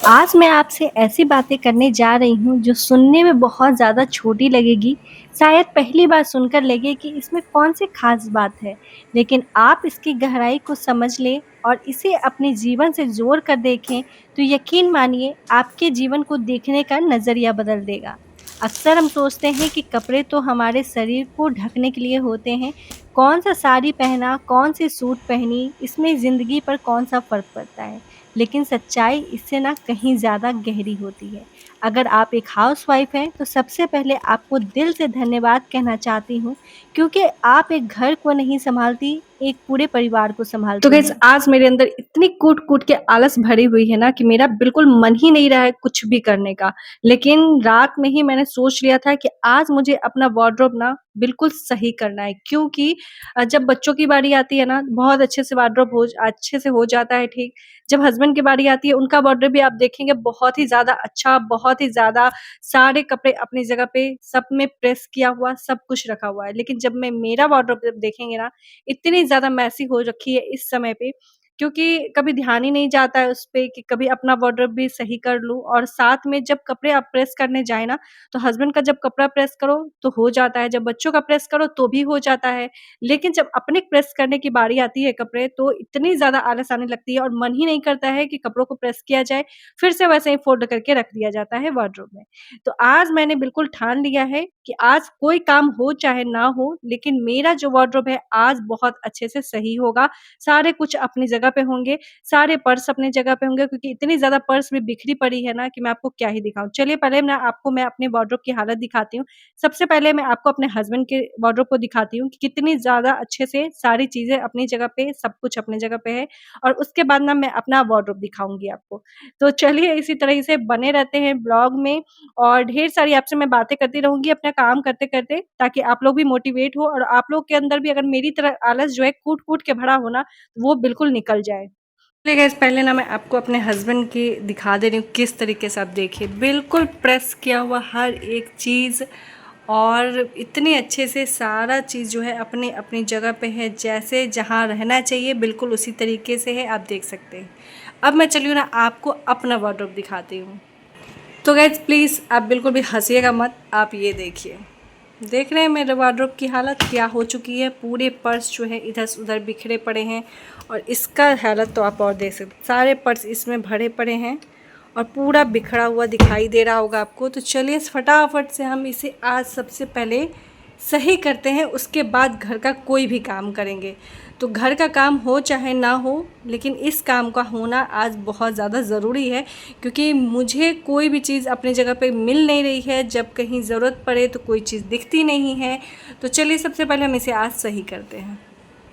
आज मैं आपसे ऐसी बातें करने जा रही हूँ जो सुनने में बहुत ज़्यादा छोटी लगेगी, शायद पहली बार सुनकर लगे कि इसमें कौन-सी ख़ास बात है। लेकिन आप इसकी गहराई को समझ लें और इसे अपने जीवन से जोड़ कर देखें, तो यकीन मानिए आपके जीवन को देखने का नज़रिया बदल देगा। अक्सर हम सोचते हैं कि कपड़े तो हमारे शरीर को ढकने के लिए होते हैं, कौन-सा साड़ी पहना, कौन-सी सूट पहनी, इसमें ज़िंदगी पर कौन-सा फ़र्क पड़ता है। लेकिन सच्चाई इससे ना कहीं ज़्यादा गहरी होती है। अगर आप एक हाउसवाइफ़ हैं, तो सबसे पहले आपको दिल से धन्यवाद कहना चाहती हूँ, क्योंकि आप एक घर को नहीं सँभालती, एक पूरे परिवार को तो सँभालती गाइज़ हैं। आज मेरे अंदर इतनी कूट-कूट के आलस भरी हुई है ना कि मेरा बिल्कुल मन ही नहीं रहा है कुछ भी करने का। लेकिन रात में ही मैंने सोच लिया था कि आज मुझे अपना वार्डरोब ना बिल्कुल सही करना है, क्योंकि जब बच्चों की बारी आती है ना बहुत अच्छे से हो जाता है ठीक। जब हस्बैंड की बारी आती है उनका वार्डरोब भी आप देखेंगे बहुत ही ज़्यादा अच्छा, बहुत ही ज़्यादा सारे कपड़े अपनी जगह पे सब में प्रेस किया हुआ सब कुछ रखा हुआ है। लेकिन जब मैं मेरा वार्डरोब जब देखेंगे ना इतनी ज़्यादा मेसी हो रखी है इस समय पे, क्योंकि कभी ध्यान ही नहीं जाता है उस पे कि कभी अपना वार्डरोब भी सही कर लूँ। और साथ में जब कपड़े आप प्रेस करने जाएँ ना, तो हस्बैंड का जब कपड़ा प्रेस करो तो हो जाता है, जब बच्चों का प्रेस करो तो भी हो जाता है। लेकिन जब अपने प्रेस करने की बारी आती है कपड़े, तो इतनी ज़्यादा आलस आने लगती है और मन ही नहीं करता है कि कपड़ों को प्रेस किया जाए, फिर से वैसे ही फ़ोल्ड करके रख दिया जाता है वार्डरोब में। तो आज मैंने बिल्कुल ठान लिया है कि आज कोई काम हो चाहे ना हो, लेकिन मेरा जो वार्डरोब है आज बहुत अच्छे से सही होगा। सारे कुछ अपनी जगह पे होंगे, सारे पर्स अपनी जगह पे होंगे, क्योंकि इतनी ज़्यादा पर्स भी बिखरी पड़ी है ना कि मैं आपको क्या ही दिखाऊँ। चलिए पहले मैं अपने वार्डरोब की हालत दिखाती हूँ। सबसे पहले मैं आपको अपने हस्बैंड के वार्डरोब को दिखाती हूँ कि कितनी ज़्यादा अच्छे से सारी चीज़ें अपनी जगह पे, सब कुछ अपनी जगह पे है, और उसके बाद ना मैं अपना वार्डरोब दिखाऊँगी आपको। तो चलिए इसी तरह से बने रहते हैं ब्लॉग में, और ढेर सारी आपसे मैं बातें करती रहूँगी अपना काम करते-करते, ताकि आप लोग भी मोटिवेट हो और आप लोग के अंदर भी अगर मेरी तरह आलस जो है कूट-कूट के भरा हो ना, वो बिल्कुल निकल जाए। चलिए गाइस पहले ना मैं आपको अपने हस्बैंड की दिखा दे रही हूँ किस तरीके से आप देखिए, बिल्कुल प्रेस किया हुआ हर एक चीज़, और इतने अच्छे से सारा चीज़ जो है अपनी-अपनी जगह पे है, जैसे जहाँ रहना चाहिए बिल्कुल उसी तरीके से है, आप देख सकते हैं। अब मैं चली हूँ ना आपको अपना वार्डरोब दिखाती हूँ। तो गाइज़ प्लीज़ आप बिल्कुल भी हँसिएगा मत, आप ये देखिए। देख रहे हैं मेरे वार्डरोब की हालत क्या हो चुकी है, पूरे पर्स जो है इधर-उधर बिखरे पड़े हैं, और इसका हालत तो आप और देख सकते हैं, सारे पर्स इसमें भरे पड़े हैं और पूरा बिखरा हुआ दिखाई दे रहा होगा आपको। तो चलिए फटाफट से हम इसे आज सबसे पहले सही करते हैं, उसके बाद घर का कोई भी काम करेंगे। तो घर का काम हो चाहे ना हो, लेकिन इस काम का होना आज बहुत ज़्यादा ज़रूरी है, क्योंकि मुझे कोई भी चीज़ अपनी जगह पे मिल नहीं रही है, जब कहीं ज़रूरत पड़े तो कोई चीज़ दिखती नहीं है। तो चलिए सबसे पहले हम इसे आज सही करते हैं।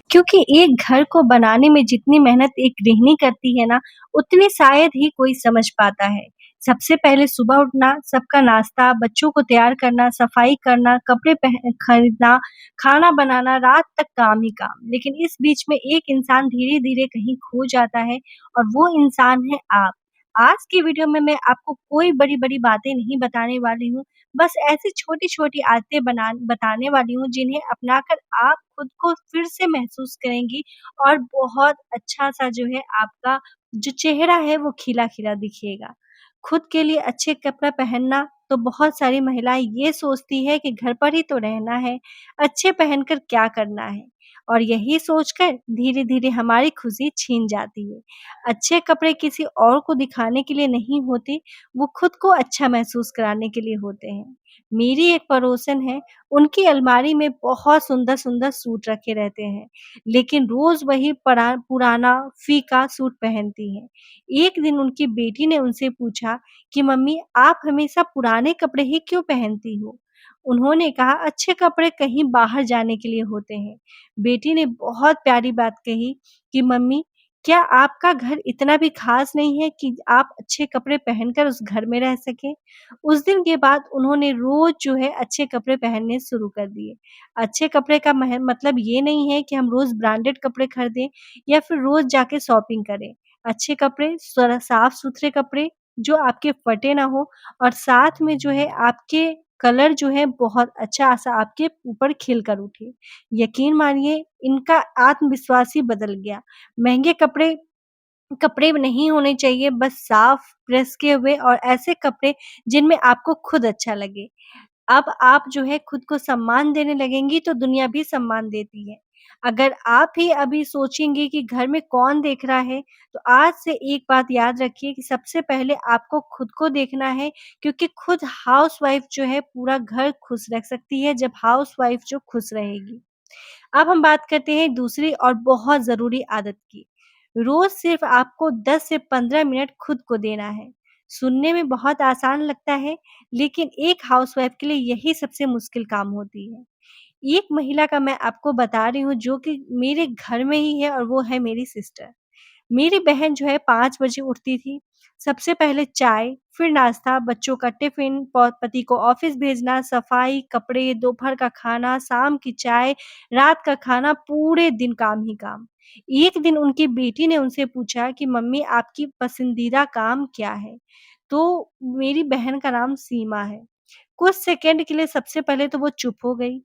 क्योंकि एक घर को बनाने में जितनी मेहनत एक गृहिणी करती है ना, उतनी शायद ही कोई समझ पाता है। सबसे पहले सुबह उठना, सबका नाश्ता, बच्चों को तैयार करना, सफाई करना, कपड़े खरीदना, खाना बनाना, रात तक काम ही काम। लेकिन इस बीच में एक इंसान धीरे-धीरे कहीं खो जाता है, और वो इंसान है आप। आज की वीडियो में मैं आपको कोई बड़ी-बड़ी बातें नहीं बताने वाली हूँ, बस ऐसी छोटी-छोटी आदतें बताने वाली हूँ जिन्हें अपनाकर आप खुद को फिर से महसूस करेंगी, और बहुत अच्छा-सा जो है आपका जो चेहरा है वो खिला-खिला दिखेगा। खुद के लिए अच्छे कपड़ा पहनना, तो बहुत सारी महिलाएँ ये सोचती है कि घर पर ही तो रहना है, अच्छे पहनकर क्या करना है? और यही सोचकर धीरे-धीरे हमारी खुशी छीन जाती है। अच्छे कपड़े किसी और को दिखाने के लिए नहीं होते, वो खुद को अच्छा महसूस कराने के लिए होते हैं। मेरी एक पड़ोसन है, उनकी अलमारी में बहुत सुंदर-सुंदर सूट रखे रहते हैं, लेकिन रोज़ वही पुराना फीका सूट पहनती हैं। एक दिन उनकी बेटी ने उनसे पूछा कि मम्मी, आप हमेशा पुराने कपड़े ही क्यों पहनती हो? उन्होंने कहा, अच्छे कपड़े कहीं बाहर जाने के लिए होते हैं। बेटी ने बहुत प्यारी बात कही कि मम्मी, क्या आपका घर इतना भी खास नहीं है कि आप अच्छे कपड़े पहनकर उस घर में रह सकें? उस दिन के बाद उन्होंने रोज़ जो है अच्छे कपड़े पहनने शुरू कर दिए। अच्छे कपड़े का मतलब ये नहीं है कि हम रोज़ ब्रांडेड कपड़े खरीदें या फिर रोज़ जाके शॉपिंग करें। अच्छे कपड़े साफ-सुथरे कपड़े जो आपके फटे ना हो, और साथ में जो है आपके कलर जो है बहुत अच्छा-सा आपके ऊपर खिल कर उठे। यकीन मानिए इनका आत्मविश्वास ही बदल गया। महँगे कपड़े कपड़े नहीं होने चाहिए बस साफ, प्रेस किए हुए और ऐसे कपड़े जिनमें आपको खुद अच्छा लगे। अब आप जो है खुद को सम्मान देने लगेंगी तो दुनिया भी सम्मान देती है। अगर आप ही अभी सोचेंगी कि घर में कौन देख रहा है, तो आज से एक बात याद रखिए कि सबसे पहले आपको खुद को देखना है क्योंकि खुद हाउसवाइफ़ जो है पूरा घर खुश रख सकती है जब हाउसवाइफ़ जो खुश रहेगी। अब हम बात करते हैं दूसरी और बहुत ज़रूरी आदत की। रोज़ सिर्फ़ आपको 10 से 15 मिनट खुद को देना है। सुनने में बहुत आसान लगता है, लेकिन एक हाउसवाइफ़ के लिए यही सबसे मुश्किल काम होती है। एक महिला का मैं आपको बता रही हूँ जो कि मेरे घर में ही है और वो है मेरी सिस्टर। मेरी बहन जो है 5 बजे उठती थी। सबसे पहले चाय, फिर नाश्ता, बच्चों का टिफ़िन, पति को ऑफ़िस भेजना, सफाई, कपड़े, दोपहर का खाना, शाम की चाय, रात का खाना, पूरे दिन काम ही काम। एक दिन उनकी बेटी ने उनसे पूछा कि मम्मी आपकी पसंदीदा काम क्या है? तो मेरी बहन का नाम सीमा है। कुछ सेकंड के लिए सबसे पहले तो वो चुप हो गई।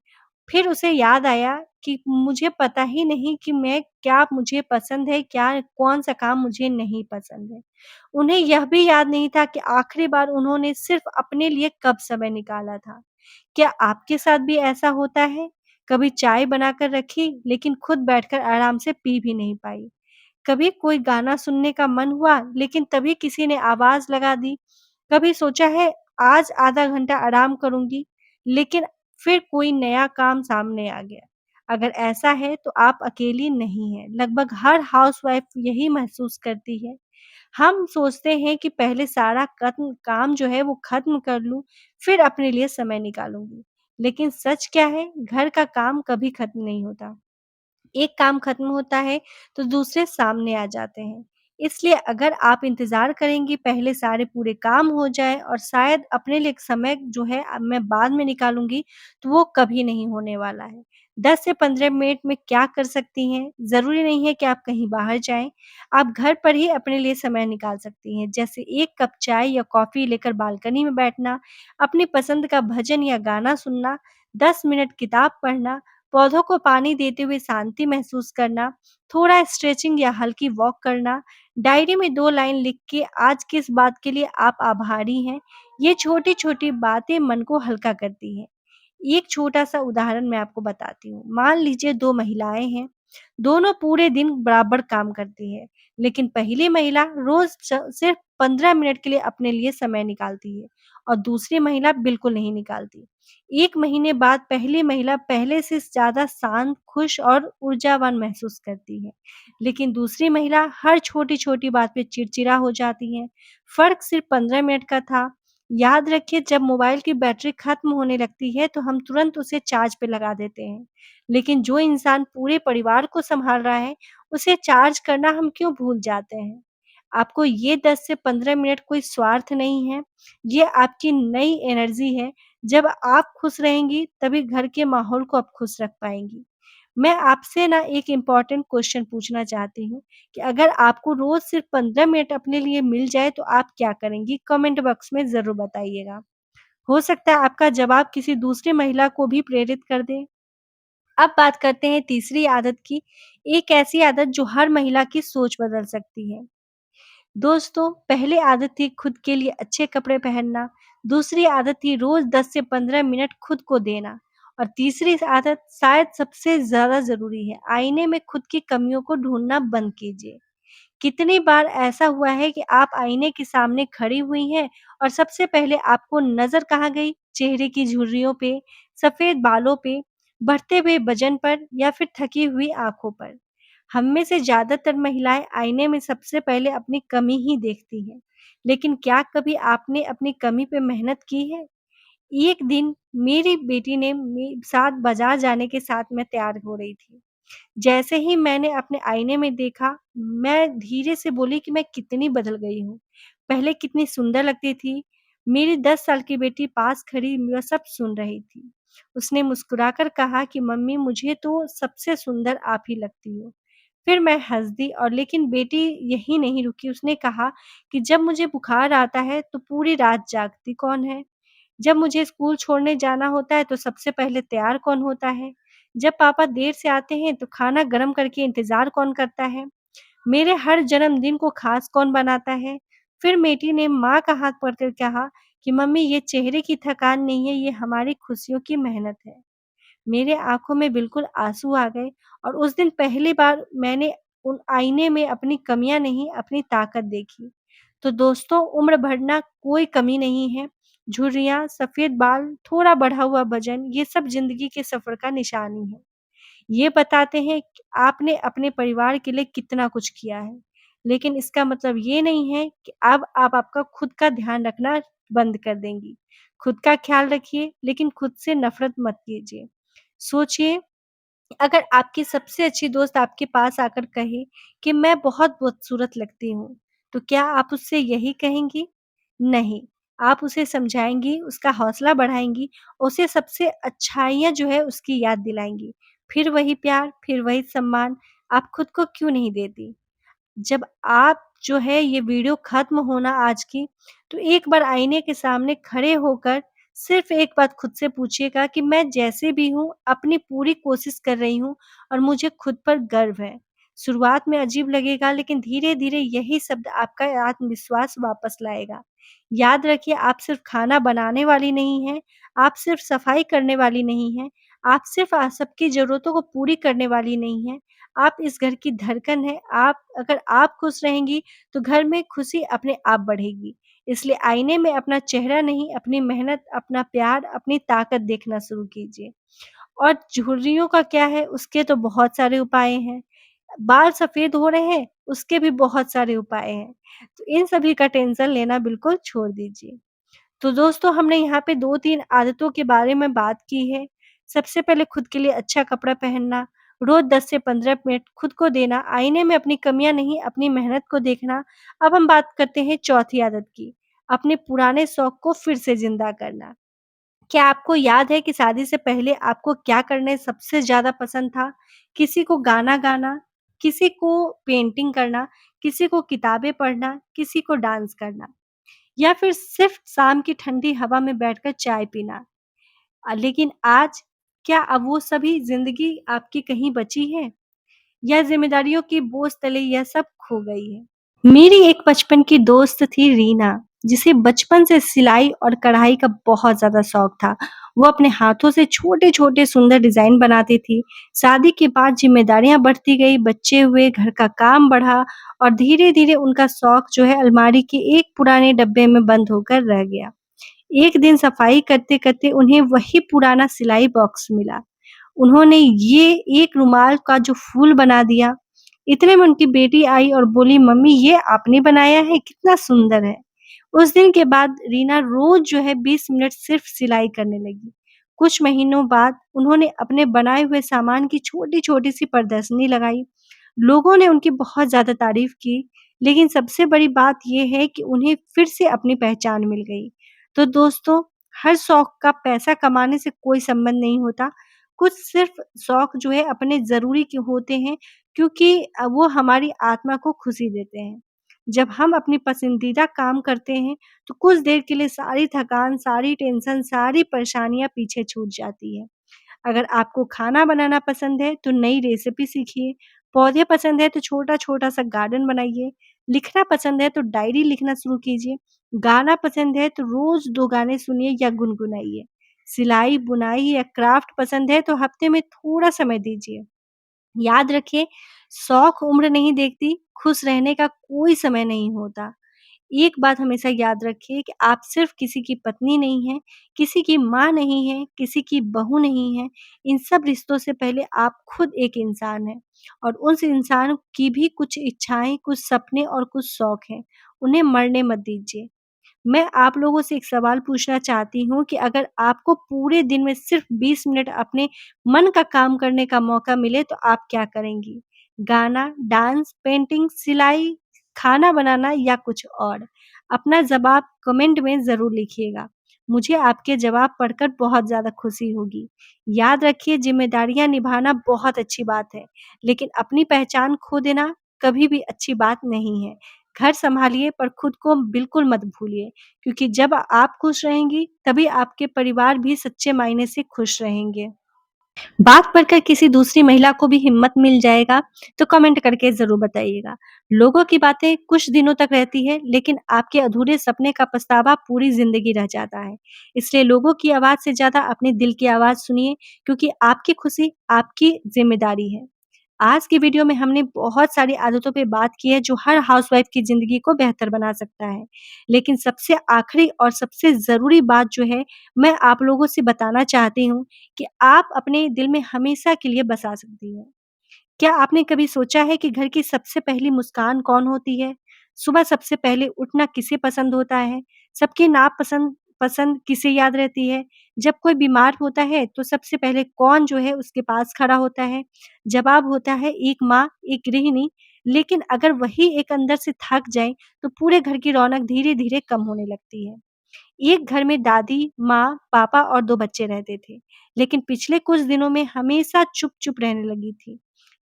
फिर उसे याद आया कि मुझे पता ही नहीं कि मैं क्या मुझे पसंद है, क्या कौन-सा काम मुझे नहीं पसंद है। उन्हें यह भी याद नहीं था कि आखिरी बार उन्होंने सिर्फ़ अपने लिए कब समय निकाला था। क्या आपके साथ भी ऐसा होता है? कभी चाय बनाकर रखी, लेकिन खुद बैठकर आराम से पी भी नहीं पाई। कभी कोई गाना सुनने का मन हुआ, लेकिन तभी किसी ने आवाज़ लगा दी। कभी सोचा है आज आधा घंटा आराम करूँगी, लेकिन फिर कोई नया काम सामने आ गया। अगर ऐसा है तो आप अकेली नहीं हैं, लगभग हर हाउसवाइफ़ यही महसूस करती है। हम सोचते हैं कि पहले सारा कत्म काम जो है वो ख़त्म कर लूँ, फिर अपने लिए समय निकालूँगी। लेकिन सच क्या है, घर का काम कभी ख़त्म नहीं होता। एक काम खत्म होता है तो दूसरे सामने आ जाते हैं। इसलिए अगर आप इंतज़ार करेंगी पहले सारे पूरे काम हो जाएँ और शायद अपने लिए एक समय जो है मैं बाद में निकालूँगी, तो वो कभी नहीं होने वाला है। 10 से 15 मिनट में क्या कर सकती हैं? ज़रूरी नहीं है कि आप कहीं बाहर जाएँ, आप घर पर ही अपने लिए समय निकाल सकती हैं। जैसे 1 कप चाय या कॉफ़ी लेकर बालकनी में बैठना, अपनी पसंद का भजन या गाना सुनना, 10 मिनट किताब पढ़ना, पौधों को पानी देते हुए शांति महसूस करना, थोड़ा स्ट्रेचिंग या हल्की वॉक करना, डायरी में 2 लाइन लिख के आज किस बात के लिए आप आभारी हैं, ये छोटी-छोटी बातें मन को हल्का करती हैं। एक छोटा-सा उदाहरण मैं आपको बताती हूँ। मान लीजिए 2 महिलाएँ हैं, दोनों पूरे दिन बराबर काम करती हैं, लेकिन पहली महिला रोज़ सिर्फ़ 15 मिनट के लिए अपने लिए समय निकालती है और दूसरी महिला बिल्कुल नहीं निकालती। 1 महीने बाद पहली महिला पहले से ज़्यादा शांत, खुश और ऊर्जावान महसूस करती है, लेकिन दूसरी महिला हर छोटी-छोटी बात पे चिड़चिड़ा हो जाती है। फ़र्क सिर्फ़ 15 मिनट का था। याद रखिए जब मोबाइल की बैटरी खत्म होने लगती है तो हम तुरंत उसे चार्ज पे लगा देते हैं। लेकिन जो इंसान पूरे परिवार को सँभाल रहा है, उसे चार्ज करना हम क्यों भूल जाते हैं? आपको ये 10 से 15 मिनट कोई स्वार्थ नहीं है, ये आपकी नई एनर्जी है। जब आप खुश रहेंगी तभी घर के माहौल को आप खुश रख पाएँगी। मैं आपसे ना एक इम्पोर्टेंट क्वेश्चन पूछना चाहती हूँ कि अगर आपको रोज़ सिर्फ़ 15 मिनट अपने लिए मिल जाए तो आप क्या करेंगी? कमेंट बॉक्स में ज़रूर बताइएगा। हो सकता है आपका जवाब किसी दूसरी महिला को भी प्रेरित कर दे। अब बात करते हैं तीसरी आदत की, एक ऐसी आदत जो हर महिला की सोच बदल सकती है। दोस्तों, पहली आदत थी खुद के लिए अच्छे कपड़े पहनना, दूसरी आदत थी रोज़ 10 से 15 मिनट खुद को देना और तीसरी आदत शायद सबसे ज़्यादा ज़रूरी है, आईने में खुद की कमियों को ढूँढना बंद कीजिए। कितनी बार ऐसा हुआ है कि आप आईने के सामने खड़ी हुई हैं और सबसे पहले आपको नज़र कहाँ गई? चेहरे की झुर्रियों पे, सफ़ेद बालों पे, बढ़ते हुए वज़न पर या फिर थकी हुई आँखों पर। हम में से ज़्यादातर महिलाएँ आईने में सबसे पहले अपनी कमी ही देखती हैं। लेकिन क्या कभी आपने अपनी कमी पे मेहनत की है? एक दिन मेरी बेटी ने साथ बाज़ार जाने के साथ मैं तैयार हो रही थी। जैसे ही मैंने अपने आईने में देखा, मैं धीरे से बोली कि मैं कितनी बदल गई हूँ। पहले कितनी सुंदर लगती थी। मेरी 10 साल की बेटी पास खड़ी वह सब सुन रही थी। उसने मुस्कुराकर कहा कि मम्मी मुझे तो सबसे सुंदर आप ही लगती हो। फिर मैं हँस दी और लेकिन बेटी यहीं नहीं रुकी, उसने कहा कि जब मुझे बुखार आता है तो पूरी रात जागती कौन है? जब मुझे स्कूल छोड़ने जाना होता है तो सबसे पहले तैयार कौन होता है? जब पापा देर से आते हैं तो खाना गरम करके इंतज़ार कौन करता है? मेरे हर जन्मदिन को खास कौन बनाता है? फिर बेटी ने माँ का हाथ पकड़कर कहा कि मम्मी ये चेहरे की थकान नहीं है, ये हमारी खुशियों की मेहनत है। मेरे आँखों में बिल्कुल आँसू आ गए और उस दिन पहली बार मैंने उन आईने में अपनी कमियाँ नहीं, अपनी ताकत देखी। तो दोस्तों, उम्र बढ़ना कोई कमी नहीं है। झुर्रियाँ, सफ़ेद बाल, थोड़ा बढ़ा हुआ वज़न, ये सब ज़िंदगी के सफ़र का निशानी है। ये बताते हैं कि आपने अपने परिवार के लिए कितना कुछ किया है। लेकिन इसका मतलब ये नहीं है कि अब आप आपका खुद का ध्यान रखना बंद कर देंगी। खुद का ख़्याल रखिए, लेकिन खुद से नफ़रत मत कीजिए। सोचिए, अगर आपकी सबसे अच्छी दोस्त आपके पास आकर कहे कि मैं बहुत बदसूरत लगती हूँ, तो क्या आप उससे यही कहेंगी? नहीं, आप उसे समझाएँगी, उसका हौसला बढ़ाएँगी, उसे सबसे अच्छाइयाँ जो है उसकी याद दिलाएँगी। फिर वही प्यार, फिर वही सम्मान, आप खुद को क्यों नहीं देती? जब आप जो है ये वीडियो खत्म हो ना आज की, तो एक बार आईने के सामने खड़े होकर सिर्फ़ एक बात खुद से पूछिएगा कि मैं जैसे भी हूँ, अपनी पूरी कोशिश कर रही हूँ और मुझे खुद पर गर्व है। शुरुआत में अजीब लगेगा, लेकिन धीरे-धीरे यही शब्द आपका आत्मविश्वास वापस लाएगा। याद रखिए, आप सिर्फ़ खाना बनाने वाली नहीं हैं, आप सिर्फ़ सफाई करने वाली नहीं हैं, आप सिर्फ़ सबकी ज़रूरतों को पूरी करने वाली नहीं हैं, आप इस घर की धड़कन हैं। अगर आप खुश रहेंगी, तो घर में खुशी अपने आप बढ़ेगी। इसलिए आईने में अपना चेहरा नहीं, अपनी मेहनत, अपना प्यार, अपनी ताकत देखना शुरू कीजिए। और झुर्रियों का क्या है, उसके तो बहुत सारे उपाय हैं। बाल सफ़ेद हो रहे हैं, उसके भी बहुत सारे उपाय हैं। तो इन सभी का टेंशन लेना बिल्कुल छोड़ दीजिए। तो दोस्तों, हमने यहाँ पे 2-3 आदतों के बारे में बात की है। सबसे पहले खुद के लिए अच्छा कपड़ा पहनना, रोज़ 10 से 15 मिनट खुद को देना, आईने में अपनी कमियाँ नहीं, अपनी मेहनत को देखना। अब हम बात करते हैं चौथी आदत की, अपने पुराने शौक को फिर से ज़िंदा करना। क्या आपको याद है कि शादी से पहले आपको क्या करने सबसे ज़्यादा पसंद था? किसी को गाना गाना, किसी को पेंटिंग करना, किसी को किताबें पढ़ना, किसी को डांस करना। या फिर सिर्फ शाम की ठंडी हवा में बैठकर चाय पीना। लेकिन आज क्या अब वो सभी ज़िंदगी आपकी कहीं बची है? या ज़िम्मेदारियों के बोझ तले यह सब खो गई है? मेरी एक बचपन की दोस्त थी रीना, जिसे बचपन से सिलाई और कढ़ाई का बहुत ज़्यादा शौक था। वो अपने हाथों से छोटे-छोटे सुंदर डिज़ाइन बनाती थी। शादी के बाद ज़िम्मेदारियाँ बढ़ती गई, बच्चे हुए, घर का काम बढ़ा और धीरे-धीरे उनका शौक जो है अलमारी के एक पुराने डब्बे में बंद होकर रह गया। एक दिन सफाई करते-करते उन्हें वही पुराना सिलाई बॉक्स मिला। उन्होंने ये एक रुमाल का जो फूल बना दिया। इतने में उनकी बेटी आई और बोली, मम्मी ये आपने बनाया है, कितना सुंदर है। उस दिन के बाद रीना रोज जो है 20 मिनट सिर्फ सिलाई करने लगी। कुछ महीनों बाद उन्होंने अपने बनाए हुए सामान की छोटी-छोटी सी प्रदर्शनी लगाई। लोगों ने उनकी बहुत ज़्यादा तारीफ की, लेकिन सबसे बड़ी बात ये है कि उन्हें फिर से अपनी पहचान मिल गई। तो दोस्तों, हर शौक का पैसा कमाने से कोई संबंध नहीं होता। कुछ सिर्फ शौक जो है अपने ज़रूरी के होते हैं, क्योंकि वो हमारी आत्मा को खुशी देते हैं। जब हम अपनी पसंदीदा काम करते हैं, तो कुछ देर के लिए सारी थकान, सारी टेंशन, सारी परेशानियाँ पीछे छूट जाती है। अगर आपको खाना बनाना पसंद है, तो नई रेसिपी सीखिए। पौधे पसंद है, तो छोटा-छोटा सा गार्डन बनाइए। लिखना पसंद है, तो डायरी लिखना शुरू कीजिए। गाना पसंद है, तो रोज़ 2 गाने सुनिए या गुनगुनाइए। सिलाई, बुनाई या क्राफ्ट पसंद है, तो हफ्ते में थोड़ा समय दीजिए। याद रखिए, शौक उम्र नहीं देखती, खुश रहने का कोई समय नहीं होता। एक बात हमेशा याद रखिए कि आप सिर्फ किसी की पत्नी नहीं हैं, किसी की माँ नहीं हैं, किसी की बहू नहीं हैं। इन सब रिश्तों से पहले आप खुद एक इंसान हैं और उस इंसान की भी कुछ इच्छाएँ, कुछ सपने और कुछ शौक हैं। उन्हें मरने मत दीजिए। मैं आप लोगों से एक सवाल पूछना चाहती हूँ कि अगर आपको पूरे दिन में सिर्फ 20 मिनट अपने मन का काम करने का मौका मिले, तो आप क्या करेंगी? गाना, डांस, पेंटिंग, सिलाई, खाना बनाना या कुछ और? अपना जवाब कमेंट में ज़रूर लिखिएगा। मुझे आपके जवाब पढ़कर बहुत ज़्यादा खुशी होगी। याद रखिए, ज़िम्मेदारियाँ निभाना बहुत अच्छी बात है, लेकिन अपनी पहचान खो देना कभी भी अच्छी बात नहीं है। घर सँभालिए, पर खुद को बिल्कुल मत भूलिए, क्योंकि जब आप खुश रहेंगी, तभी आपके परिवार भी सच्चे मायने से खुश रहेंगे। बात पढ़कर किसी दूसरी महिला को भी हिम्मत मिल जाएगा, तो कमेंट करके ज़रूर बताइएगा। लोगों की बातें कुछ दिनों तक रहती है, लेकिन आपके अधूरे सपने का पछतावा पूरी ज़िंदगी रह जाता है। इसलिए लोगों की आवाज़ से ज़्यादा अपने दिल की आवाज़ सुनिए, क्योंकि आपकी खुशी आपकी ज़िम्मेदारी है। आज की वीडियो में हमने बहुत सारी आदतों पे बात की है, जो हर हाउसवाइफ की ज़िंदगी को बेहतर बना सकता है। लेकिन सबसे आखिरी और सबसे ज़रूरी बात जो है, मैं आप लोगों से बताना चाहती हूँ कि आप अपने दिल में हमेशा के लिए बसा सकती हैं। क्या आपने कभी सोचा है कि घर की सबसे पहली मुस्कान कौन होती है? सुबह सबसे पहले उठना किसे पसंद होता है? सबकी नापसंद पसंद किसे याद रहती है? जब कोई बीमार होता है तो सबसे पहले कौन जो है उसके पास खड़ा होता है? जवाब होता है एक माँ, एक गृहिणी। लेकिन अगर वही एक अंदर से थक जाए तो पूरे घर की रौनक धीरे-धीरे कम होने लगती है। एक घर में दादी, माँ, पापा और 2 बच्चे रहते थे, लेकिन पिछले कुछ दिनों में हमेशा चुप-चुप रहने लगी थी।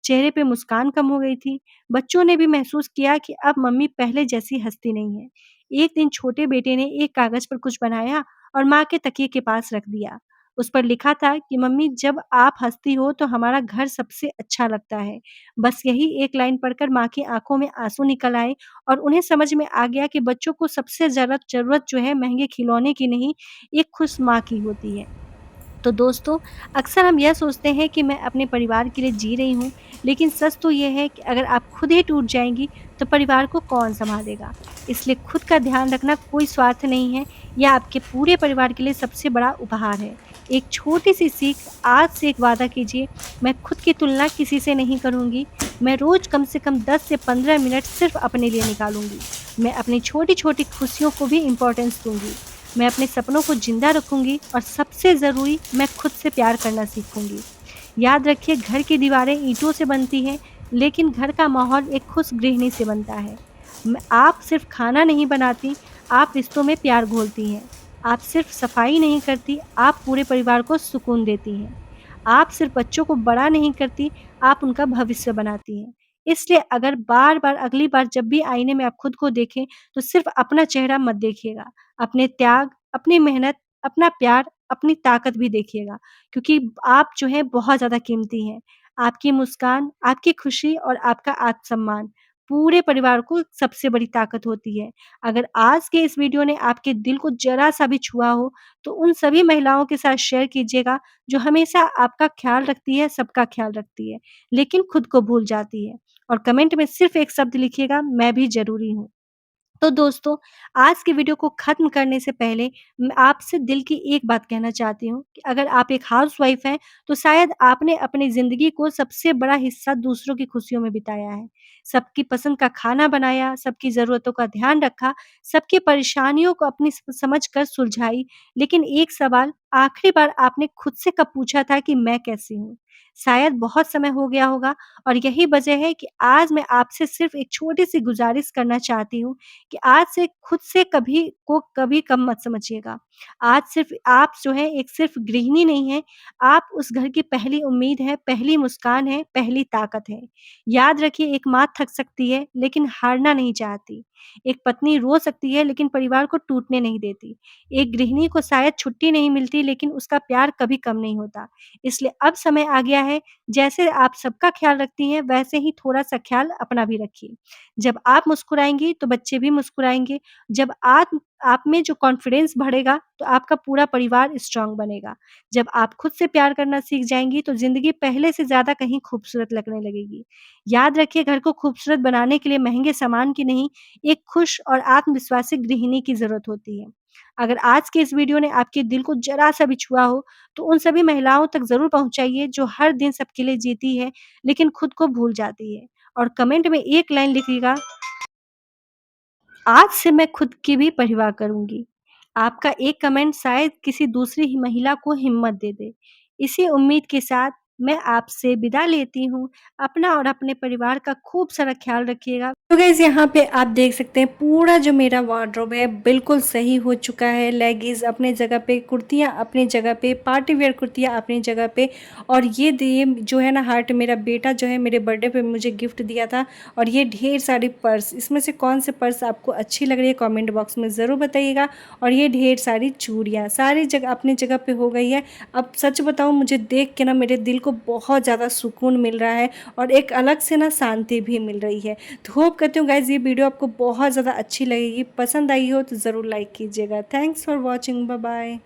चेहरे पे मुस्कान कम हो गई थी। बच्चों ने भी महसूस किया कि अब मम्मी पहले जैसी हँसती नहीं है। एक दिन छोटे बेटे ने एक कागज़ पर कुछ बनाया और माँ के तकिए के पास रख दिया। उस पर लिखा था कि मम्मी, जब आप हँसती हो तो हमारा घर सबसे अच्छा लगता है। बस यही एक लाइन पढ़कर माँ की आँखों में आँसू निकल आए और उन्हें समझ में आ गया कि बच्चों को सबसे ज़रूरत जो है महँगे खिलौने की नहीं, एक खुश माँ की होती है। तो दोस्तों, अक्सर हम यह सोचते हैं कि मैं अपने परिवार के लिए जी रही हूँ, लेकिन सच तो ये है कि अगर आप खुद ही टूट जाएँगी, तो परिवार को कौन सँभालेगा? इसलिए खुद का ध्यान रखना कोई स्वार्थ नहीं है, यह आपके पूरे परिवार के लिए सबसे बड़ा उपहार है। एक छोटी-सी सीख, आज से एक वादा कीजिए, मैं खुद की तुलना किसी से नहीं करूँगी। मैं रोज़ कम से कम 10 से 15 मिनट सिर्फ़ अपने लिए निकालूँगी। मैं अपनी छोटी-छोटी खुशियों को भी इम्पोर्टेंस दूँगी। मैं अपने सपनों को ज़िंदा रखूँगी और सबसे ज़रूरी, मैं खुद से प्यार करना सीखूँगी। याद रखिए, घर की दीवारें ईंटों से बनती हैं, लेकिन घर का माहौल एक खुश गृहिणी से बनता है। आप सिर्फ़ खाना नहीं बनाती, आप रिश्तों में प्यार घोलती हैं। आप सिर्फ़ सफाई नहीं करती, आप पूरे परिवार को सुकून देती हैं। आप सिर्फ़ बच्चों को बड़ा नहीं करती, आप उनका भविष्य बनाती हैं। इसलिए अगर बार-बार अगली बार जब भी आईने में आप खुद को देखें, तो सिर्फ़ अपना चेहरा मत देखिएगा। अपने त्याग, अपनी मेहनत, अपना प्यार, अपनी ताकत भी देखिएगा, क्योंकि आप जो हैं बहुत ज़्यादा कीमती हैं। आपकी मुस्कान, आपकी खुशी और आपका आत्मसम्मान पूरे परिवार को सबसे बड़ी ताकत होती है। अगर आज के इस वीडियो ने आपके दिल को ज़रा-सा भी छुआ हो, तो उन सभी महिलाओं के साथ शेयर कीजिएगा, जो हमेशा आपका ख़्याल रखती है, सबका ख़्याल रखती है, लेकिन खुद को भूल जाती है। और कमेंट में सिर्फ़ एक शब्द लिखिएगा, मैं भी ज़रूरी हूँ। तो दोस्तों, आज की वीडियो को ख़त्म करने से पहले मैं आपसे दिल की एक बात कहना चाहती हूँ कि अगर आप एक हाउसवाइफ़ हैं, तो शायद आपने अपनी ज़िंदगी को सबसे बड़ा हिस्सा दूसरों की खुशियों में बिताया है। सबकी पसंद का खाना बनाया, सबकी ज़रूरतों का ध्यान रखा, सबकी परेशानियों को अपनी समझ कर सुलझाई। लेकिन एक सवाल, आखिरी बार आपने खुद से कब पूछा था कि मैं कैसी हूँ? शायद बहुत समय हो गया होगा, और यही वजह है कि आज मैं आपसे सिर्फ़ एक छोटी-सी गुज़ारिश करना चाहती हूँ कि आज से खुद से कभी कम मत समझिएगा। आज सिर्फ़ आप जो हैं एक सिर्फ़ गृहिणी नहीं हैं, आप उस घर की पहली उम्मीद हैं, पहली मुस्कान हैं, पहली ताकत हैं। याद रखिए, एक माँ थक सकती है लेकिन हारना नहीं चाहती। एक पत्नी रो सकती है लेकिन परिवार को टूटने नहीं देती। एक गृहिणी को शायद छुट्टी नहीं मिलती, लेकिन उसका प्यार कभी कम नहीं होता। इसलिए अब समय आ गया है, जैसे आप सबका ख़्याल रखती हैं, वैसे ही थोड़ा-सा ख़्याल अपना भी रखिए। जब आप मुस्कुराएँगी, तो बच्चे भी मुस्कुराएँगे। जब आप में जो कॉन्फिडेंस बढ़ेगा, तो आपका पूरा परिवार स्ट्रॉन्ग बनेगा। जब आप खुद से प्यार करना सीख जाएँगी, तो ज़िंदगी पहले से ज़्यादा कहीं खूबसूरत लगने लगेगी। याद रखिए, घर को खूबसूरत बनाने के लिए महँगे सामान की नहीं, एक खुश और आत्मविश्वासी गृहिणी की ज़रूरत होती है। अगर आज के इस वीडियो ने आपके दिल को ज़रा-सा भी छुआ हो, तो उन सभी महिलाओं तक ज़रूर पहुँचाइए, जो हर दिन सबके लिए जीती है, लेकिन खुद को भूल जाती है। और कमेंट में एक लाइन लिखिएगा, आज से मैं खुद की भी परवाह करूँगी। आपका एक कमेंट शायद किसी दूसरी महिला को हिम्मत दे दे। इसी उम्मीद के साथ मैं आपसे विदा लेती हूँ। अपना और अपने परिवार का खूब सारा ख़्याल रखिएगा। तो गाइज़ यहाँ पे आप देख सकते हैं पूरा जो मेरा वार्डरोब है बिल्कुल सही हो चुका है। लेगिंग्स अपनी जगह पे, कुर्तियाँ अपनी जगह पे, पार्टी वियर कुर्तियाँ अपनी जगह पे, और ये जो है ना हार्ट मेरा बेटा जो है मेरे बर्थडे पे मुझे गिफ्ट दिया था। और ये ढेर सारी पर्स, इसमें से कौन से पर्स आपको अच्छी लग रही है कमेंट बॉक्स में ज़रूर बताइएगा। और ये ढेर सारी चूड़ियाँ सारी जगह अपनी जगह पे हो गई है। अब सच बताऊँ, मुझे देख के ना मेरे दिल को बहुत ज़्यादा सुकून मिल रहा है और एक अलग से ना शांति भी मिल रही है। तो होप करती हूँ गाइज़ ये वीडियो आपको बहुत ज़्यादा अच्छी लगेगी। पसंद आई हो तो ज़रूर लाइक कीजिएगा। Thanks for watching. Bye bye.